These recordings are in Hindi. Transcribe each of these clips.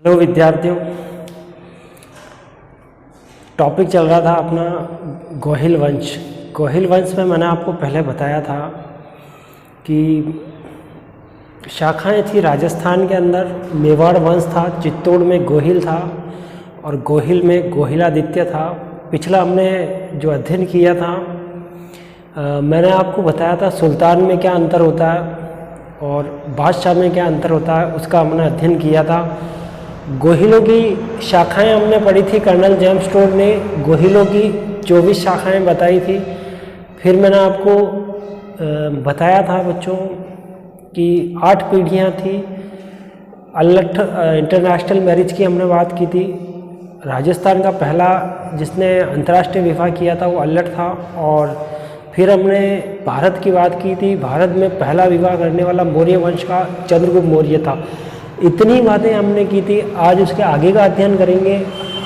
हेलो विद्यार्थियों, टॉपिक चल रहा था अपना गोहिल वंश। गोहिल वंश में मैंने आपको पहले बताया था कि शाखाएं थी। राजस्थान के अंदर मेवाड़ वंश था, चित्तौड़ में गोहिल था और गोहिल में गोहिलादित्य था। पिछला हमने जो अध्ययन किया था मैंने आपको बताया था सुल्तान में क्या अंतर होता है और बादशाह में क्या अंतर होता है, उसका हमने अध्ययन किया था। गोहिलों की शाखाएं हमने पढ़ी थी। कर्नल जेम्स टोड ने गोहिलों की 24 शाखाएं बताई थी। फिर मैंने आपको बताया था बच्चों कि 8 पीढ़ियां थी। अल्लठ इंटरनेशनल मैरिज की हमने बात की थी। राजस्थान का पहला जिसने अंतर्राष्ट्रीय विवाह किया था वो अल्लठ था। और फिर हमने भारत की बात की थी। भारत में पहला विवाह करने वाला मौर्य वंश का चंद्रगुप्त मौर्य था। इतनी बातें हमने की थी। आज उसके आगे का अध्ययन करेंगे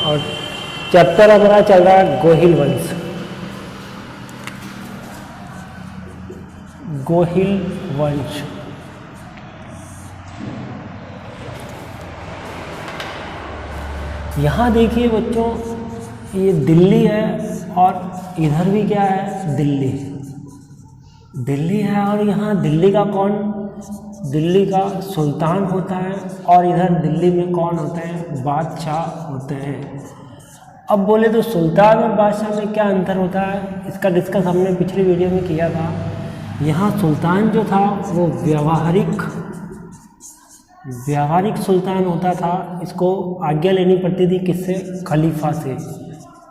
और चैप्टर हमारा चल रहा है गोहिल वंश। गोहिल वंश यहाँ देखिए बच्चों, ये दिल्ली है और इधर भी क्या है, दिल्ली। दिल्ली है और यहाँ दिल्ली का कौन, दिल्ली का सुल्तान होता है और इधर दिल्ली में कौन होते हैं, बादशाह होते हैं। अब बोले तो सुल्तान और बादशाह में क्या अंतर होता है, इसका डिस्कस हमने पिछली वीडियो में किया था। यहाँ सुल्तान जो था वो व्यावहारिक सुल्तान होता था। इसको आज्ञा लेनी पड़ती थी किससे, खलीफा से।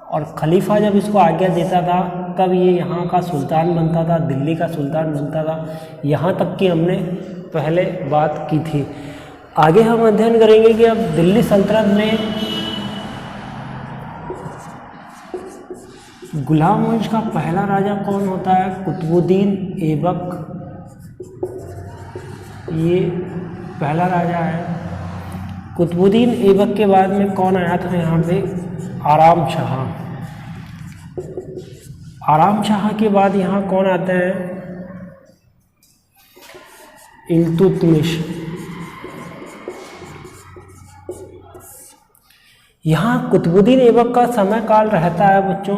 और खलीफा जब इसको आज्ञा देता था तब ये यहाँ का सुल्तान बनता था, दिल्ली का सुल्तान बनता था। यहाँ तक की हमने पहले बात की थी। आगे हम अध्ययन करेंगे कि अब दिल्ली सल्तनत में गुलाम वंश का पहला राजा कौन होता है, कुतुबुद्दीन ऐबक। ये पहला राजा है। कुतुबुद्दीन ऐबक के बाद में कौन आया था यहाँ पे, आराम शाह। आराम शाह के बाद यहाँ कौन आते हैं, इल्तुतमिश। यहाँ कुतुबुद्दीन ऐबक का समय काल रहता है बच्चों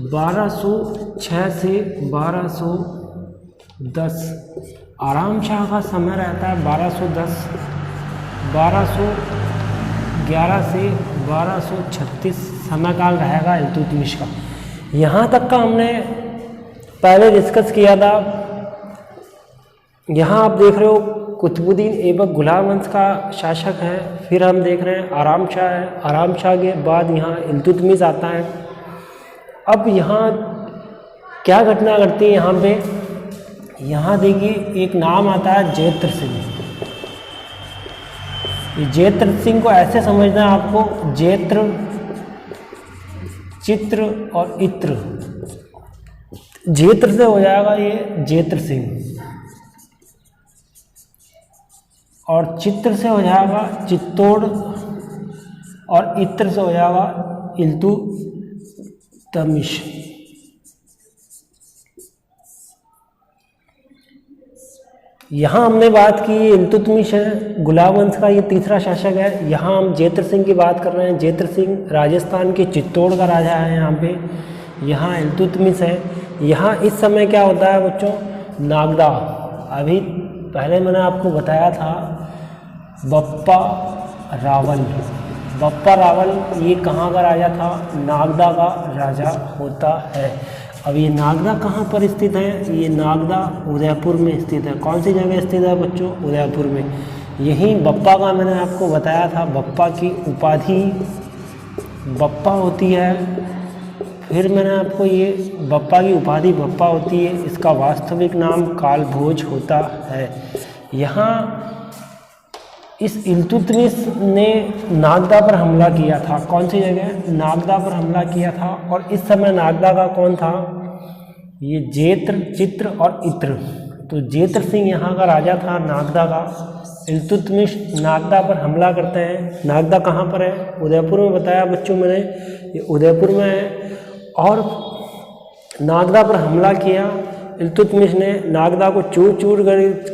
1206 से 1210। आराम शाह का समय रहता है 1210, 1211 से 1236 समय काल रहेगा इल्तुतमिश का। यहाँ तक का हमने पहले डिस्कस किया था। यहाँ आप देख रहे हो कुतुबुद्दीन ऐबक गुलाम वंश का शासक है। फिर हम देख रहे हैं आराम शाह है। आराम शाह के बाद यहाँ इल्तुतमिश आता है। अब यहाँ क्या घटना घटती है यहाँ पे, यहाँ देखिए एक नाम आता है जैत्र सिंह। जैत्र सिंह को ऐसे समझना है आपको, जैत्र, चित्र और इत्र। जैत्र से हो जाएगा ये जैत्र सिंह और चित्र से हो जाएगा चित्तौड़ और इत्र से हो जाएगा इल्तुतमिश। यहाँ हमने बात की इल्तुतमिश है, गुलाम वंश का ये तीसरा शासक है। यहाँ हम जैत्र सिंह की बात कर रहे हैं। जैत्र सिंह राजस्थान के चित्तौड़ का राजा है। यहाँ पे यहाँ इल्तुतमिश है। यहाँ इस समय क्या होता है बच्चों, नागदा। अभी पहले मैंने आपको बताया था बप्पा रावल। बप्पा रावल ये कहाँ का राजा था, नागदा का राजा होता है। अब ये नागदा कहाँ पर स्थित है, ये नागदा उदयपुर में स्थित है। कौन सी जगह स्थित है बच्चों, उदयपुर में। यही बप्पा का मैंने आपको बताया था, बप्पा की उपाधि बप्पा होती है। फिर मैंने आपको ये बप्पा की उपाधि बप्पा होती है, इसका वास्तविक नाम कालभोज होता है। यहाँ इस इल्तुतमिश ने नागदा पर हमला किया था। कौन सी जगह, नागदा पर हमला किया था। और इस समय नागदा का कौन था, ये जैत्र, चित्र और इत्र। तो जैत्र सिंह यहाँ का राजा था नागदा का। इल्तुतमिश नागदा पर हमला करते हैं। नागदा कहाँ पर है, उदयपुर में बताया बच्चों मैंने, ये उदयपुर में है। और नागदा पर हमला किया। इल्तुतमिश ने नागदा को चूर चूर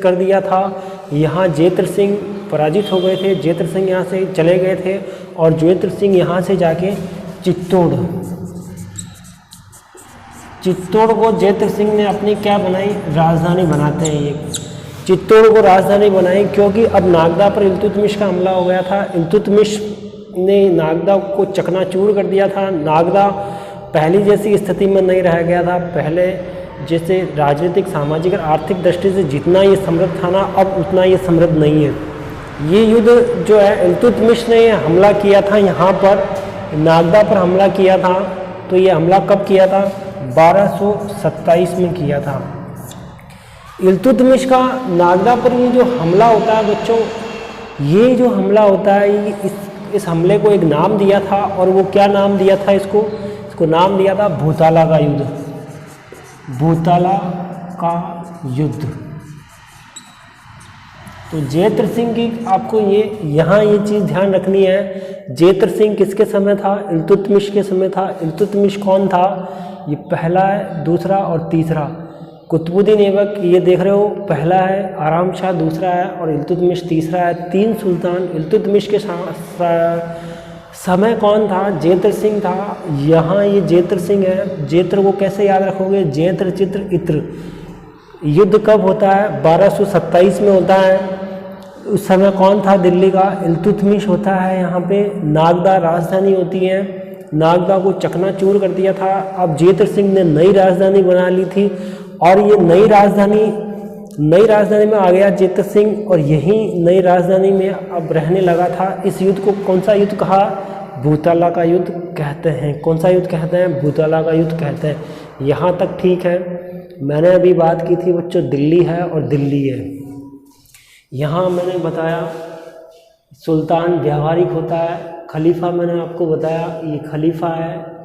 कर दिया था। यहाँ जैत्र सिंह पराजित हो गए थे। जेत्र सिंह यहाँ से चले गए थे और जेत्र सिंह यहाँ से जाके चित्तौड़ को जेत्र सिंह ने अपनी क्या बनाई, राजधानी बनाते हैं। ये चित्तौड़ को राजधानी बनाई क्योंकि अब नागदा पर इल्तुतमिश का हमला हो गया था। इल्तुतमिश ने नागदा को चकनाचूर कर दिया था। नागदा पहली जैसी स्थिति में नहीं रह गया था। पहले जैसे राजनीतिक, सामाजिक और आर्थिक दृष्टि से जितना ये समृद्ध था ना, अब उतना ये समृद्ध नहीं है। ये युद्ध जो है, इल्तुतमिश ने हमला किया था यहाँ पर, नागदा पर हमला किया था। तो ये हमला कब किया था, 1227 में किया था। इल्तुतमिश का नागदा पर ये जो हमला होता है बच्चों, ये जो हमला होता है, ये इस हमले को एक नाम दिया था। और वो क्या नाम दिया था इसको नाम दिया था भूताला का युद्ध। भूताला का युद्ध। तो जेत्र सिंह की आपको यहाँ ये चीज़ ध्यान रखनी है। जेत्र सिंह किसके समय था, इल्तुतमिश के समय था। इल्तुतमिश कौन था, ये पहला है, दूसरा और तीसरा। कुतुबुद्दीन ऐबक ये देख रहे हो, पहला है, आराम शाह दूसरा है और इल्तुतमिश तीसरा है। 3 सुल्तान। इल्तुतमिश के समय कौन था, जेत्र सिंह था। यहाँ ये जेत्र सिंह है। जेत्र को कैसे याद रखोगे, जेत्र चित्र इत्र। युद्ध कब होता है, 1227 में होता है। उस समय कौन था दिल्ली का, इल्तुतमिश होता है। यहाँ पे नागदा राजधानी होती है। नागदा को चकनाचूर कर दिया था। अब जेत्र सिंह ने नई राजधानी बना ली थी और ये नई राजधानी में आ गया जेत्र सिंह और यही नई राजधानी में अब रहने लगा था। इस युद्ध को कौन सा युद्ध कहा, भूताला का युद्ध कहते हैं। कौन सा युद्ध कहते हैं, भूताला का युद्ध कहते हैं। यहाँ तक ठीक है। मैंने अभी बात की थी बच्चों, दिल्ली है और दिल्ली है। यहाँ मैंने बताया सुल्तान व्यवहारिक होता है। खलीफा मैंने आपको बताया, ये खलीफा है।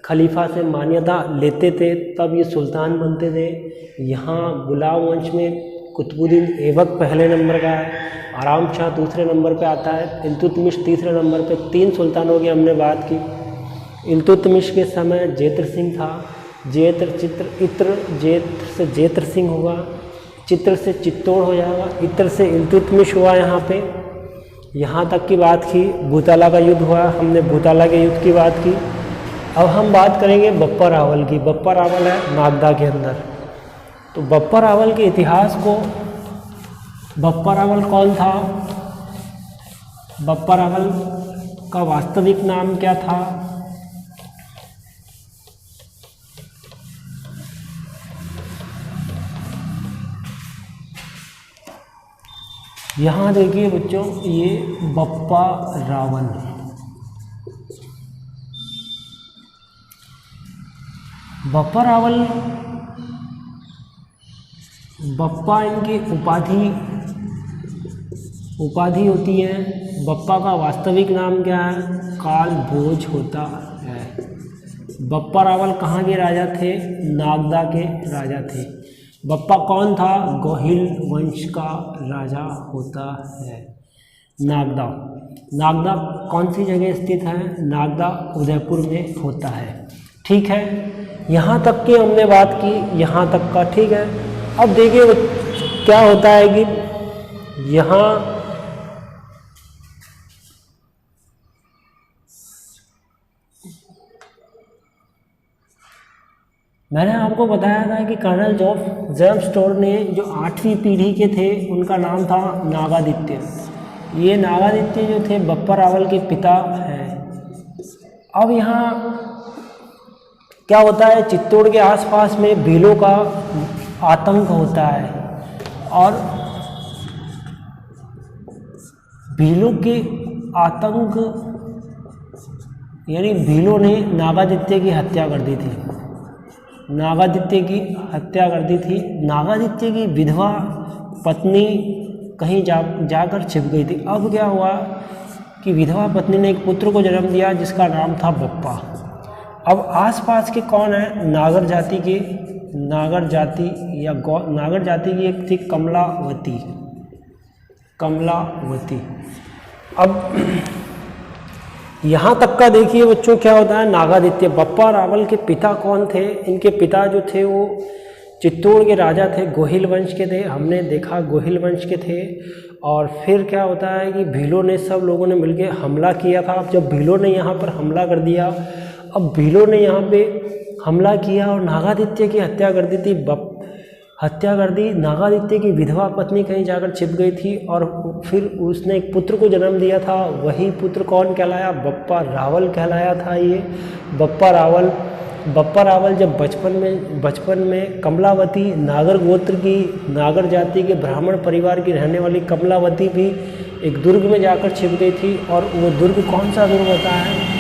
खलीफा से मान्यता लेते थे तब ये सुल्तान बनते थे। यहाँ गुलाम वंश में कुतुबुद्दीन ऐबक पहले नंबर का है, आराम शाह दूसरे नंबर पे आता है, इल्तुतमिश तीसरे नंबर पे। 3 सुल्तानों की हमने बात की। इल्तुतमिश के समय जेत्र सिंह था। जेत्र चित्र इत्र, जेत्र से जेत्र सिंह होगा, चित्र से चित्तौड़ हो जाएगा, इत्र से इल्तुतमिश हुआ। यहाँ पे यहाँ तक की बात की। भूताला का युद्ध हुआ, हमने भूताला के युद्ध की बात की। अब हम बात करेंगे बप्पा रावल की। बप्पा रावल है नागदा के अंदर। तो बप्पा रावल के इतिहास को, बप्पा रावल कौन था, बप्पा रावल का वास्तविक नाम क्या था, यहाँ देखिए बच्चों, ये बप्पा रावल। बप्पा रावल, बप्पा इनकी उपाधि होती है। बप्पा का वास्तविक नाम क्या है, काल भोज होता है। बप्पा रावल कहाँ के राजा थे, नागदा के राजा थे। बप्पा कौन था, गोहिल वंश का राजा होता है। नागदा, नागदा कौन सी जगह स्थित है, नागदा उदयपुर में होता है। ठीक है, यहाँ तक की हमने बात की, यहाँ तक का ठीक है। अब देखिए क्या होता है कि यहाँ मैंने आपको बताया था कि कर्नल जेम्स टोड ने जो 8वीं पीढ़ी के थे उनका नाम था नागादित्य। ये नागादित्य जो थे बप्पा रावल के पिता हैं। अब यहाँ क्या होता है, चित्तौड़ के आसपास में भीलों का आतंक होता है और भीलों के आतंक यानी भीलों ने नागादित्य की हत्या कर दी थी। नागादित्य की हत्या कर दी थी। नागादित्य की विधवा पत्नी कहीं जाकर छिप गई थी। अब क्या हुआ कि विधवा पत्नी ने एक पुत्र को जन्म दिया जिसका नाम था बप्पा। अब आसपास के कौन है, नागर जाति की एक थी कमलावती। अब यहाँ तक का देखिए बच्चों क्या होता है, नागादित्य बप्पा रावल के पिता कौन थे, इनके पिता जो थे वो चित्तौड़ के राजा थे, गोहिल वंश के थे, हमने देखा गोहिल वंश के थे। और फिर क्या होता है कि भीलों ने, सब लोगों ने मिलकर हमला किया था। अब जब भीलों ने यहाँ पर हमला कर दिया, अब भीलों ने यहाँ पे हमला किया और नागादित्य की हत्या कर दी थी, हत्या कर दी। नागादित्य की विधवा पत्नी कहीं जाकर छिप गई थी और फिर उसने एक पुत्र को जन्म दिया था। वही पुत्र कौन कहलाया? बप्पा रावल कहलाया था। ये बप्पा रावल जब बचपन में कमलावती, नागर गोत्र की, नागर जाति के ब्राह्मण परिवार की रहने वाली कमलावती भी एक दुर्ग में जाकर छिप गई थी। और वो दुर्ग कौन सा दुर्ग होता है?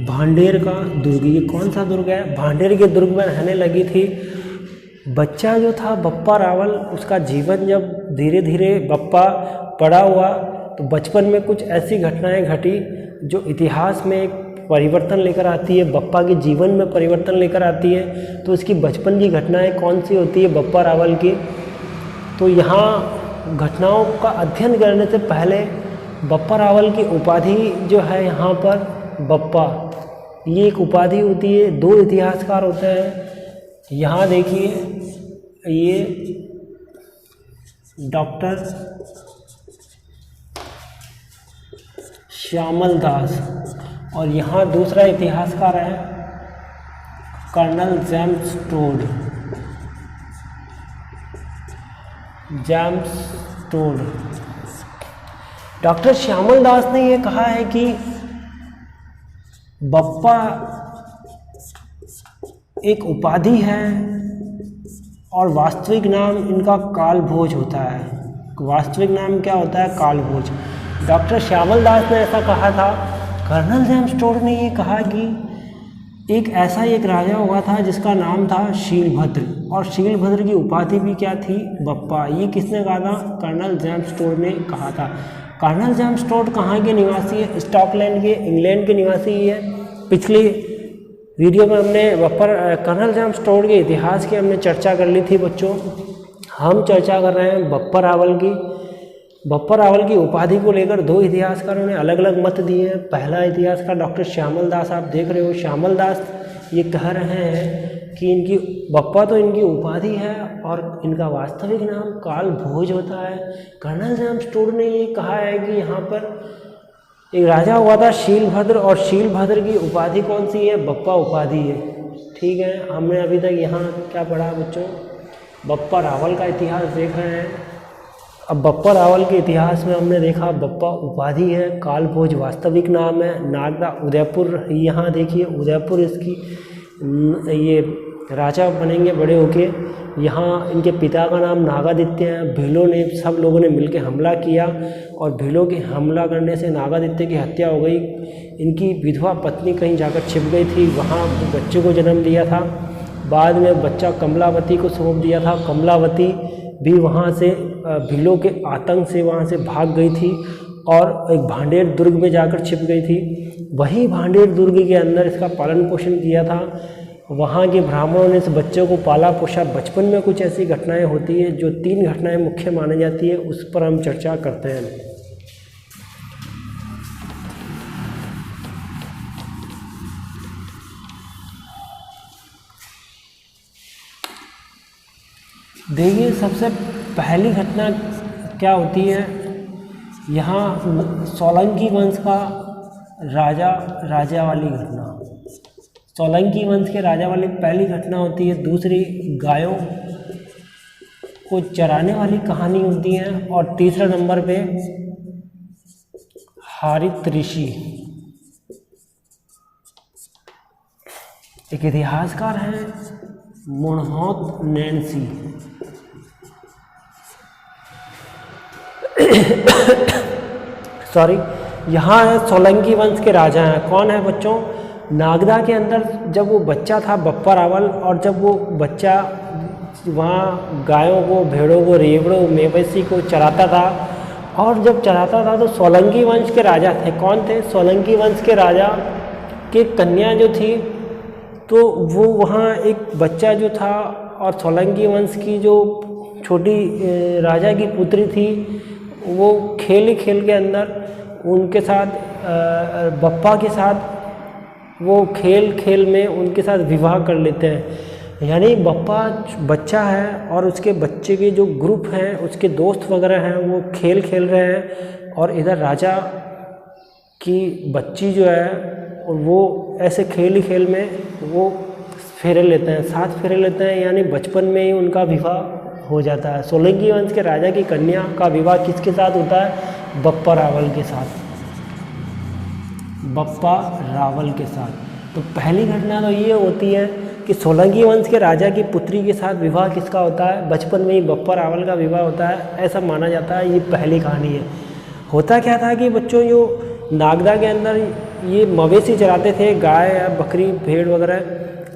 भांडेर का दुर्ग। ये कौन सा दुर्ग है? भांडेर के दुर्ग में रहने लगी थी। बच्चा जो था बप्पा रावल, उसका जीवन जब धीरे धीरे बप्पा बड़ा हुआ तो बचपन में कुछ ऐसी घटनाएं घटी जो इतिहास में एक परिवर्तन लेकर आती है, बप्पा के जीवन में परिवर्तन लेकर आती है। तो इसकी बचपन की घटनाएं कौन सी होती है बप्पा रावल की? तो यहाँ घटनाओं का अध्ययन करने से पहले बप्पा रावल की उपाधि जो है यहाँ पर बप्पा, ये एक उपाधि होती है। दो इतिहासकार होते हैं, यहाँ देखिए, ये डॉक्टर श्यामल दास और यहाँ दूसरा इतिहासकार है colonel James Tod. Doctor Shyamal Das ने ये कहा है कि बप्पा एक उपाधि है और वास्तविक नाम इनका कालभोज होता है। वास्तविक नाम क्या होता है? कालभोज। डॉक्टर श्यामल दास ने ऐसा कहा था। कर्नल जेम्स टोड ने ये कहा कि एक राजा हुआ था जिसका नाम था शीलभद्र, और शीलभद्र की उपाधि भी क्या थी? बप्पा। ये किसने कहा था? कर्नल जेम्स टोड ने कहा था। कर्नल जेम्स टोड कहाँ के निवासी है? स्कॉटलैंड के, इंग्लैंड के निवासी ही है। पिछली वीडियो में हमने कर्नल जेम्स टोड के इतिहास की हमने चर्चा कर ली थी बच्चों। हम चर्चा कर रहे हैं बप्पा रावल की। बप्पा रावल की उपाधि को लेकर दो इतिहासकारों ने अलग अलग मत दिए हैं। पहला इतिहासकार डॉक्टर श्यामल दास, आप देख रहे हो, श्यामल दास ये कह रहे हैं कि इनकी बप्पा तो इनकी उपाधि है और इनका वास्तविक नाम कालभोज होता है। कर्नल जेम्स टोड ने ये कहा है कि यहाँ पर एक राजा हुआ था शीलभद्र, और शीलभद्र की उपाधि कौन सी है? बप्पा उपाधि है। ठीक है, हमने अभी तक यहाँ क्या पढ़ा बच्चों? बप्पा रावल का इतिहास देख रहे हैं। अब बप्पा रावल के इतिहास में हमने देखा बप्पा उपाधि है, कालभोज वास्तविक नाम है। नागदा उदयपुर, यहाँ देखिए उदयपुर इसकी, ये राजा बनेंगे बड़े होके। यहाँ इनके पिता का नाम नागादित्य है। भीलों ने, सब लोगों ने मिलकर हमला किया और भीलों के हमला करने से नागादित्य की हत्या हो गई। इनकी विधवा पत्नी कहीं जाकर छिप गई थी, वहाँ बच्चे को जन्म दिया था। बाद में बच्चा कमलावती को सौंप दिया था। कमलावती भी वहाँ से भीलों के आतंक से वहाँ से भाग गई थी और एक भांडेर दुर्ग में जाकर छिप गई थी। वही भांडेर दुर्ग के अंदर इसका पालन पोषण किया था। वहाँ के ब्राह्मणों ने इस बच्चे को पाला पोषा। बचपन में कुछ ऐसी घटनाएं होती है जो 3 घटनाएं मुख्य मानी जाती है, उस पर हम चर्चा करते हैं। देखिए, सबसे पहली घटना क्या होती है? यहाँ सोलंकी वंश का राजा वाली घटना, सोलंकी वंश के राजा वाली पहली घटना होती है। दूसरी गायों को चराने वाली कहानी होती है। और तीसरे नंबर पे हारित ऋषि, एक इतिहासकार हैं मुणहोत नैन्सी। सॉरी, यहाँ है सोलंकी वंश के राजा हैं। कौन है बच्चों? नागदा के अंदर जब वो बच्चा था बप्पा रावल, और जब वो बच्चा वहाँ गायों को, भेड़ों को, रेवड़ों, मवेशी को चराता था, और जब चराता था तो सोलंकी वंश के राजा थे। कौन थे? सोलंकी वंश के राजा की कन्या जो थी, तो वो वहाँ एक बच्चा जो था, और सोलंकी वंश की जो छोटी राजा की पुत्री थी, वो खेल के अंदर उनके साथ, बप्पा के साथ वो खेल खेल में उनके साथ विवाह कर लेते हैं। यानी बप्पा बच्चा है और उसके बच्चे के जो ग्रुप हैं, उसके दोस्त वगैरह हैं, वो खेल खेल रहे हैं और इधर राजा की बच्ची जो है वो ऐसे खेल ही खेल में वो फेरे लेते हैं, 7 फेरे लेते हैं। यानी बचपन में ही उनका विवाह हो जाता है। सोलंकी वंश के राजा की कन्या का विवाह किसके साथ होता है? बप्पा रावल के साथ, बप्पा रावल के साथ। तो पहली घटना तो ये होती है कि सोलंकी वंश के राजा की पुत्री के साथ विवाह किसका होता है? बचपन में ही बप्पा रावल का विवाह होता है, ऐसा माना जाता है। ये पहली कहानी है। होता क्या था कि बच्चों, जो नागदा के अंदर ये मवेशी चराते थे, गाय या बकरी भेड़ वगैरह,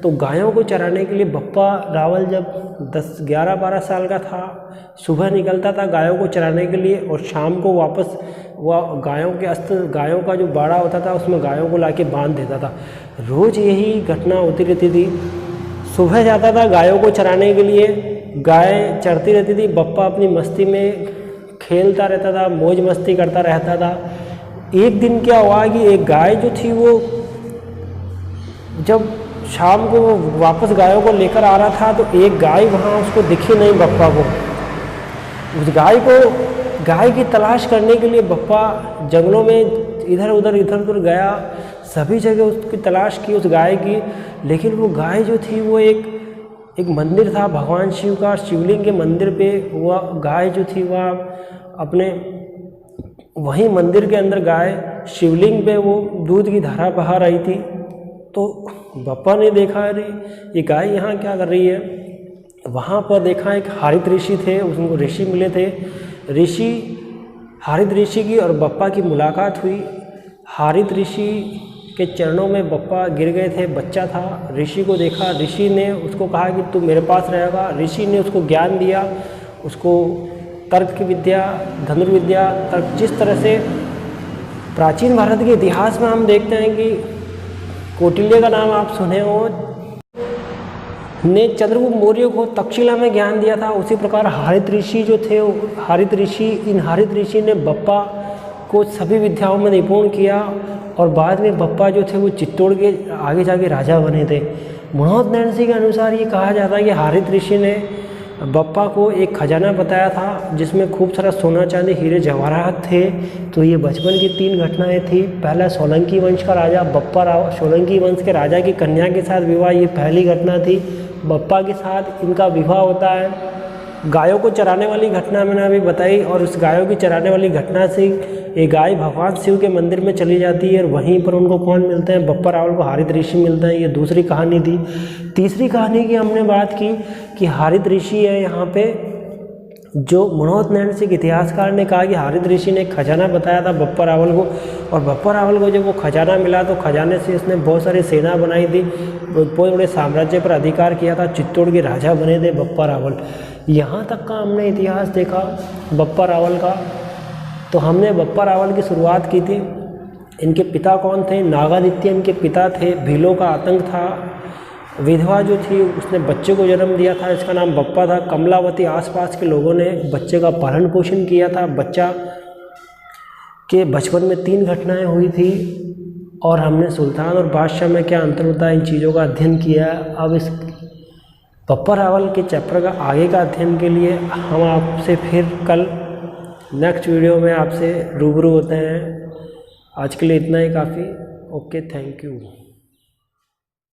तो गायों को चराने के लिए बप्पा रावल जब 11-12 साल का था, सुबह निकलता था गायों को चराने के लिए और शाम को वापस वह गायों का जो बाड़ा होता था उसमें गायों को लाके बांध देता था। रोज़ यही घटना होती रहती थी। सुबह जाता था गायों को चराने के लिए, गाय चरती रहती थी, बप्पा अपनी मस्ती में खेलता रहता था, मौज मस्ती करता रहता था। एक दिन क्या हुआ कि एक गाय जो थी वो जब शाम को वापस गायों को लेकर आ रहा था तो एक गाय वहाँ उसको दिखी नहीं बप्पा को। उस गाय की तलाश करने के लिए बप्पा जंगलों में इधर उधर गया, सभी जगह उसकी तलाश की उस गाय की। लेकिन वो गाय जो थी वो एक मंदिर था भगवान शिव का, शिवलिंग के मंदिर पे वह गाय जो थी वह अपने वहीं मंदिर के अंदर गाय शिवलिंग पे वो दूध की धारा बहा रही थी। तो बप्पा ने देखा, अरे ये गाय यहाँ क्या कर रही है। वहाँ पर देखा एक हारित ऋषि थे, उनको ऋषि मिले थे। हारित ऋषि की और बप्पा की मुलाकात हुई। हारित ऋषि के चरणों में बप्पा गिर गए थे, बच्चा था। ऋषि को देखा, ऋषि ने उसको कहा कि तू मेरे पास रहेगा। ऋषि ने उसको ज्ञान दिया, उसको तर्क की विद्या, धनुर्विद्या, तर्क। जिस तरह से प्राचीन भारत के इतिहास में हम देखते हैं कि कौटिल्य का नाम आप सुने हो, ने चंद्रगुप्त मौर्य को तक्षशिला में ज्ञान दिया था। उसी प्रकार हारित ऋषि जो थे, हारित ऋषि ने बप्पा को सभी विद्याओं में निपुण किया और बाद में बप्पा जो थे वो चित्तौड़ के आगे जाके राजा बने थे। मनोहर नैन्सी के अनुसार ये कहा जाता है कि हारित ऋषि ने बप्पा को एक खजाना बताया था जिसमें खूब सारा सोना चांदी हीरे जवाहरात थे। तो ये बचपन की 3 घटनाएं थी। पहला सोलंकी वंश का राजा बप्पा राव, सोलंकी वंश के राजा की कन्या के साथ विवाह, ये पहली घटना थी। बप्पा के साथ इनका विवाह होता है। गायों को चराने वाली घटना मैंने अभी बताई और उस गायों की चराने वाली घटना से ये गाय भगवान शिव के मंदिर में चली जाती है और वहीं पर उनको कौन मिलते हैं? बप्पा रावल को हारित ऋषि मिलते हैं। ये दूसरी कहानी थी। तीसरी कहानी की हमने बात की कि हारित ऋषि है यहाँ पे, जो मनोहर नैन्सी के इतिहासकार ने कहा कि हारित ऋषि ने खजाना बताया था बप्पा रावल को, और बप्पा रावल को जब वो खजाना मिला तो खजाने से इसने बहुत सारी सेना बनाई थी, बहुत बड़े साम्राज्य पर अधिकार किया था, चित्तौड़ के राजा बने थे बप्पा रावल। यहाँ तक का हमने इतिहास देखा बप्पा रावल का। तो हमने बप्पा रावल की शुरुआत की थी। इनके पिता कौन थे? नागादित्य इनके पिता थे। भीलों का आतंक था। विधवा जो थी उसने बच्चे को जन्म दिया था, इसका नाम बप्पा था। कमलावती आसपास के लोगों ने बच्चे का पालन पोषण किया था। बच्चा के बचपन में 3 घटनाएं हुई थी और हमने सुल्तान और बादशाह में क्या अंतर होता है इन चीज़ों का अध्ययन किया है। अब इस बप्पा रावल के चैप्टर का आगे का अध्ययन के लिए हम आपसे फिर कल नेक्स्ट वीडियो में आपसे रूबरू होते हैं। आज के लिए इतना ही काफ़ी। Okay, thank you.